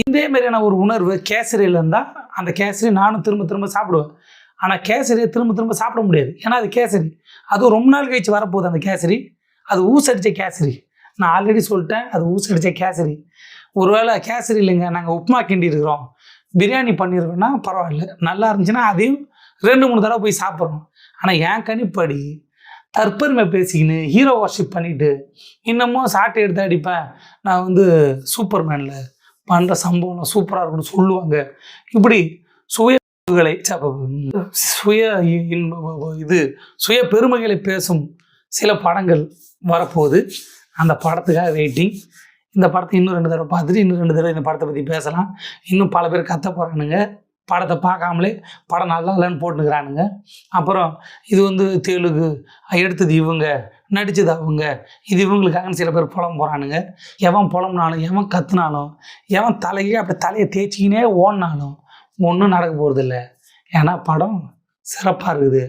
இதே மாதிரியான ஒரு உணர்வு கேசரியில் இருந்தால் அந்த கேசரி நானும் திரும்ப திரும்ப சாப்பிடுவேன். ஆனால் கேசரியை திரும்ப திரும்ப சாப்பிட முடியாது. ஏன்னா அது கேசரி. அதுவும் ரொம்ப நாள் கழிச்சு வரப்போகுது அந்த கேசரி. அது ஊசடிச்ச கேசரி. நான் ஆல்ரெடி சொல்லிட்டேன், அது ஊசடிச்ச கேசரி. ஒருவேளை கேசரி இல்லைங்க, நாங்கள் உப்புமா கிண்டி இருக்கிறோம், பிரியாணி பண்ணியிருக்கோம்னா பரவாயில்ல, நல்லா இருந்துச்சுன்னா அதையும் 2-3 தடவை போய் சாப்பிட்றோம். ஆனால் என் கணிப்படி தற்பெருமை பேசிக்கின்னு ஹீரோ வார்ஷிப் பண்ணிட்டு இன்னமும் சாட்டை எடுத்து அடிப்பேன், நான் வந்து சூப்பர்மேனில் பண்ணுற சம்பவம் சூப்பராக இருக்குன்னு சொல்லுவாங்க. இப்படி சுயகளை சுய இது சுய பெருமைகளை பேசும் சில படங்கள் வரப்போகுது. அந்த படத்துக்காக வெயிட்டிங். இந்த படத்தை இன்னும் 2 தடவை பார்த்துட்டு இன்னும் 2 தடவை இந்த படத்தை பற்றி பேசலாம். இன்னும் பல பேர் கத்த போகிறானுங்க, படத்தை பார்க்காமலே படம் நல்லா இல்லைன்னு போட்டுக்கிறானுங்க. அப்புறம் இது வந்து தெலுங்கு, எடுத்தது இவங்க, நடித்தது அவங்க, இது இவங்களுக்காகன்னு சில பேர் புலம் போகிறானுங்க. எவன் புலம்புனாலும், எவன் கத்துனாலும், எவன் தலையே அப்படி தலையை தேய்ச்சிக்கினே ஓடினாலும் ஒன்றும் நடக்க போகிறதில்ல. ஏன்னா படம் சிறப்பாக இருக்குது.